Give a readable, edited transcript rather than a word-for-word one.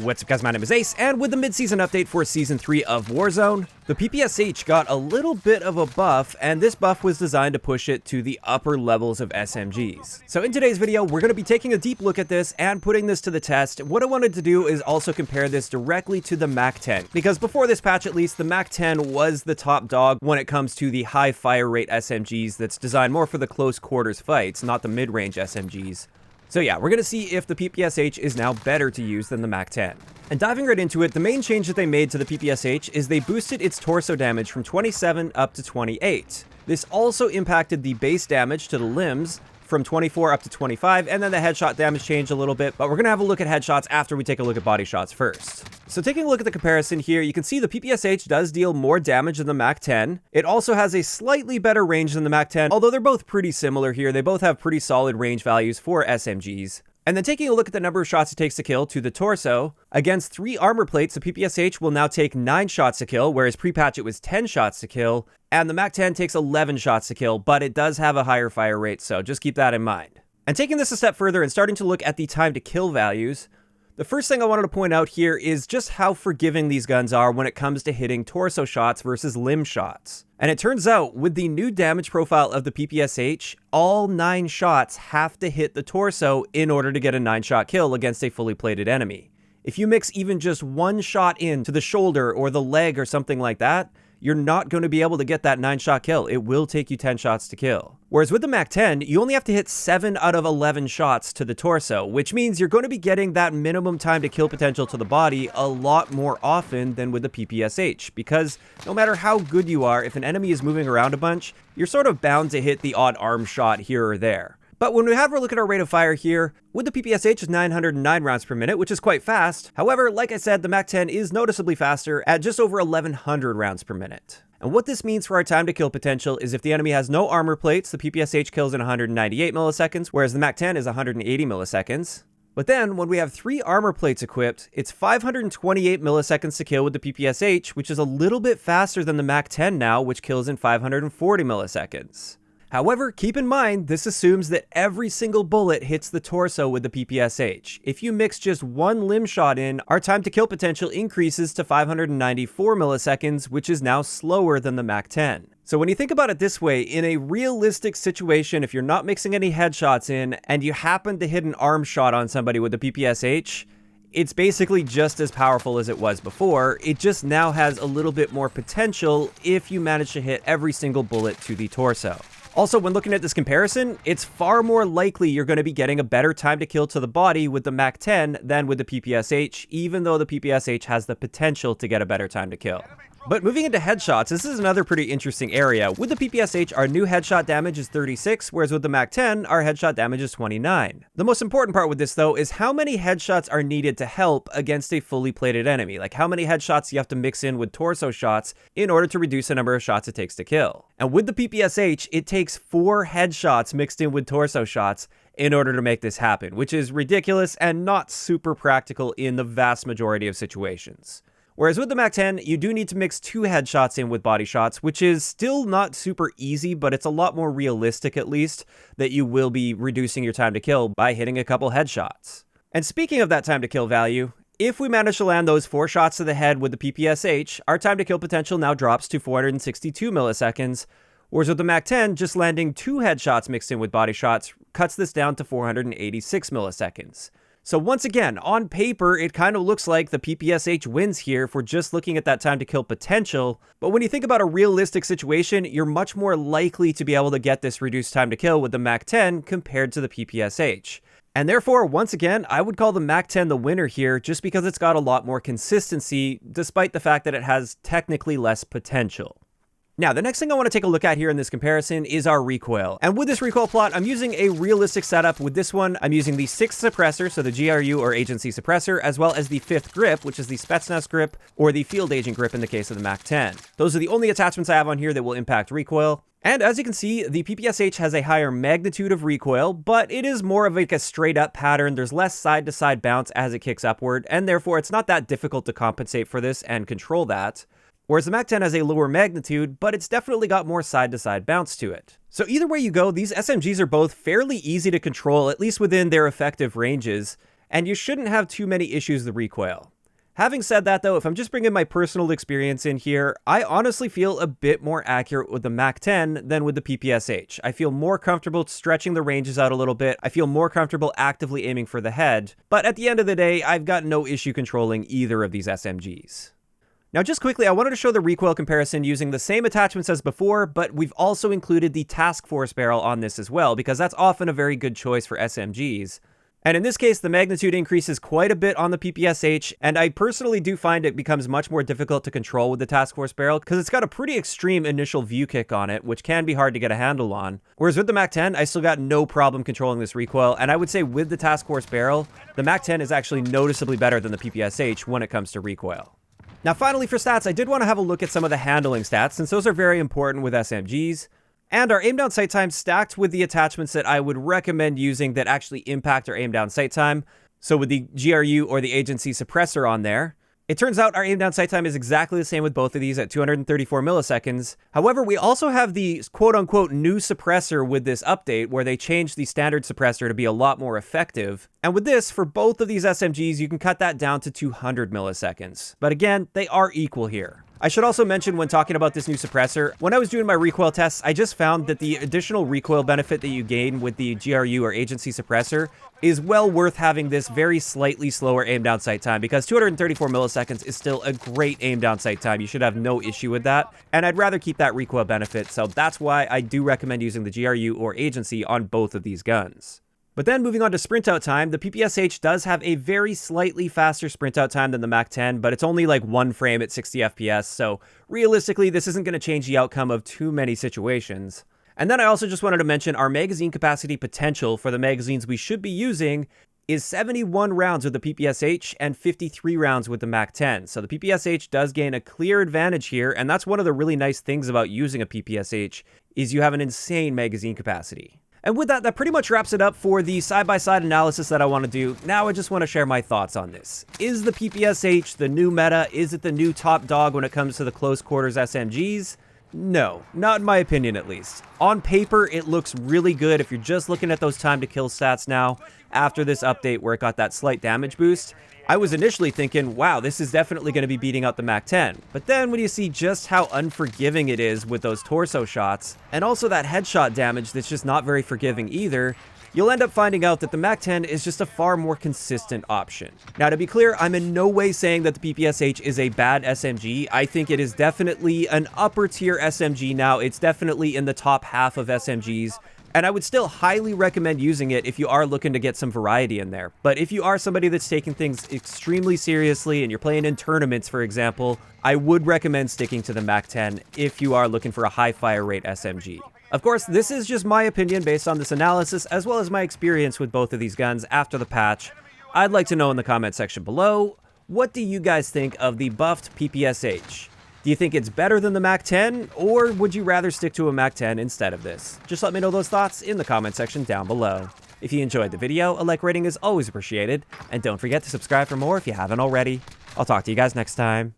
What's up guys, my name is Ace, and with the mid-season update for Season 3 of Warzone, the PPSH got a little bit of a buff, and this buff was designed to push it to the upper levels of SMGs. So in today's video, we're going to be taking a deep look at this and putting this to the test. What I wanted to do is also compare this directly to the MAC-10, because before this patch at least, the MAC-10 was the top dog when it comes to the high fire rate SMGs that's designed more for the close quarters fights, not the mid-range SMGs. So yeah, we're going to see if the PPSH is now better to use than the MAC-10. And diving right into it, the main change that they made to the PPSH is they boosted its torso damage from 27 up to 28. This also impacted the base damage to the limbs from 24 up to 25, and then the headshot damage changed a little bit, but we're going to have a look at headshots after we take a look at body shots first. So taking a look at the comparison here, you can see the PPSH does deal more damage than the MAC-10. It also has a slightly better range than the MAC-10, although they're both pretty similar here. They both have pretty solid range values for SMGs. And then taking a look at the number of shots it takes to kill to the torso, against 3 armor plates, the PPSH will now take 9 shots to kill, whereas pre-patch it was 10 shots to kill, and the MAC-10 takes 11 shots to kill, but it does have a higher fire rate, so just keep that in mind. And taking this a step further and starting to look at the time to kill values, the first thing I wanted to point out here is just how forgiving these guns are when it comes to hitting torso shots versus limb shots. And it turns out, with the new damage profile of the PPSH, all 9 shots have to hit the torso in order to get a 9-shot kill against a fully plated enemy. If you mix even just 1 shot into the shoulder or the leg or something like that, you're not going to be able to get that 9-shot kill. It will take you 10 shots to kill. Whereas with the MAC-10, you only have to hit 7 out of 11 shots to the torso, which means you're going to be getting that minimum time to kill potential to the body a lot more often than with the PPSH, because no matter how good you are, if an enemy is moving around a bunch, you're sort of bound to hit the odd arm shot here or there. But when we have a look at our rate of fire here, with the PPSH is 909 rounds per minute, which is quite fast. However, like I said, the MAC-10 is noticeably faster at just over 1100 rounds per minute. And what this means for our time to kill potential is if the enemy has no armor plates, the PPSH kills in 198 milliseconds, whereas the MAC-10 is 180 milliseconds. But then, when we have 3 armor plates equipped, it's 528 milliseconds to kill with the PPSH, which is a little bit faster than the MAC-10 now, which kills in 540 milliseconds. However, keep in mind, this assumes that every single bullet hits the torso with the PPSH. If you mix just 1 limb shot in, our time to kill potential increases to 594 milliseconds, which is now slower than the MAC-10. So when you think about it this way, in a realistic situation, if you're not mixing any headshots in, and you happen to hit an arm shot on somebody with the PPSH, it's basically just as powerful as it was before. It just now has a little bit more potential if you manage to hit every single bullet to the torso. Also, when looking at this comparison, it's far more likely you're going to be getting a better time to kill to the body with the MAC-10 than with the PPSH, even though the PPSH has the potential to get a better time to kill. But moving into headshots, this is another pretty interesting area. With the PPSH, our new headshot damage is 36, whereas with the MAC-10, our headshot damage is 29. The most important part with this, though, is how many headshots are needed to help against a fully plated enemy. Like how many headshots you have to mix in with torso shots in order to reduce the number of shots it takes to kill. And with the PPSH, it takes 4 headshots mixed in with torso shots in order to make this happen, which is ridiculous and not super practical in the vast majority of situations. Whereas with the MAC-10, you do need to mix 2 headshots in with body shots, which is still not super easy, but it's a lot more realistic at least, that you will be reducing your time to kill by hitting a couple headshots. And speaking of that time to kill value, if we manage to land those 4 shots to the head with the PPSH, our time to kill potential now drops to 462 milliseconds, whereas with the MAC-10, just landing 2 headshots mixed in with body shots cuts this down to 486 milliseconds. So once again, on paper, it kind of looks like the PPSH wins here if we're just looking at that time to kill potential. But when you think about a realistic situation, you're much more likely to be able to get this reduced time to kill with the MAC-10 compared to the PPSH. And therefore, once again, I would call the MAC-10 the winner here just because it's got a lot more consistency, despite the fact that it has technically less potential. Now, the next thing I want to take a look at here in this comparison is our recoil. And with this recoil plot, I'm using a realistic setup. With this one, I'm using the 6th suppressor, so the GRU or agency suppressor, as well as the 5th grip, which is the Spetsnaz grip, or the field agent grip in the case of the MAC-10. Those are the only attachments I have on here that will impact recoil. And as you can see, the PPSH has a higher magnitude of recoil, but it is more of like a straight up pattern. There's less side-to-side bounce as it kicks upward, and therefore it's not that difficult to compensate for this and control that. Whereas the MAC-10 has a lower magnitude, but it's definitely got more side-to-side bounce to it. So either way you go, these SMGs are both fairly easy to control, at least within their effective ranges, and you shouldn't have too many issues with the recoil. Having said that though, if I'm just bringing my personal experience in here, I honestly feel a bit more accurate with the MAC-10 than with the PPSH. I feel more comfortable stretching the ranges out a little bit, I feel more comfortable actively aiming for the head, but at the end of the day, I've got no issue controlling either of these SMGs. Now just quickly, I wanted to show the recoil comparison using the same attachments as before, but we've also included the task force barrel on this as well, because that's often a very good choice for SMGs. And in this case, the magnitude increases quite a bit on the PPSH, and I personally do find it becomes much more difficult to control with the task force barrel, because it's got a pretty extreme initial view kick on it, which can be hard to get a handle on. Whereas with the MAC-10, I still got no problem controlling this recoil, and I would say with the task force barrel, the MAC-10 is actually noticeably better than the PPSH when it comes to recoil. Now finally for stats, I did want to have a look at some of the handling stats, since those are very important with SMGs. And our aim down sight time stacked with the attachments that I would recommend using that actually impact our aim down sight time. So with the GRU or the agency suppressor on there, it turns out our aim down sight time is exactly the same with both of these at 234 milliseconds. However, we also have the quote-unquote new suppressor with this update where they changed the standard suppressor to be a lot more effective. And with this, for both of these SMGs, you can cut that down to 200 milliseconds. But again, they are equal here. I should also mention when talking about this new suppressor, when I was doing my recoil tests, I just found that the additional recoil benefit that you gain with the GRU or agency suppressor is well worth having this very slightly slower aim down sight time, because 234 milliseconds is still a great aim down sight time. You should have no issue with that, and I'd rather keep that recoil benefit, so that's why I do recommend using the GRU or agency on both of these guns. But then moving on to sprint out time, the PPSH does have a very slightly faster sprint out time than the MAC-10, but it's only like 1 frame at 60 FPS, so realistically this isn't going to change the outcome of too many situations. And then I also just wanted to mention our magazine capacity potential for the magazines we should be using is 71 rounds with the PPSH and 53 rounds with the MAC-10. So the PPSH does gain a clear advantage here, and that's one of the really nice things about using a PPSH, is you have an insane magazine capacity. And with that, that pretty much wraps it up for the side-by-side analysis that I want to do. Now I just want to share my thoughts on this. Is the PPSH the new meta? Is it the new top dog when it comes to the close quarters SMGs? No, not in my opinion at least. On paper, it looks really good if you're just looking at those time to kill stats now after this update where it got that slight damage boost. I was initially thinking, wow, this is definitely going to be beating out the MAC-10. But then when you see just how unforgiving it is with those torso shots, and also that headshot damage that's just not very forgiving either, you'll end up finding out that the MAC-10 is just a far more consistent option. Now, to be clear, I'm in no way saying that the PPSH is a bad SMG. I think it is definitely an upper tier SMG now. It's definitely in the top half of SMGs. And I would still highly recommend using it if you are looking to get some variety in there. But if you are somebody that's taking things extremely seriously and you're playing in tournaments, for example, I would recommend sticking to the MAC-10 if you are looking for a high fire rate SMG. Of course, this is just my opinion based on this analysis, as well as my experience with both of these guns after the patch. I'd like to know in the comment section below, what do you guys think of the buffed PPSH? Do you think it's better than the MAC-10, or would you rather stick to a MAC-10 instead of this? Just let me know those thoughts in the comment section down below. If you enjoyed the video, a like rating is always appreciated, and don't forget to subscribe for more if you haven't already. I'll talk to you guys next time.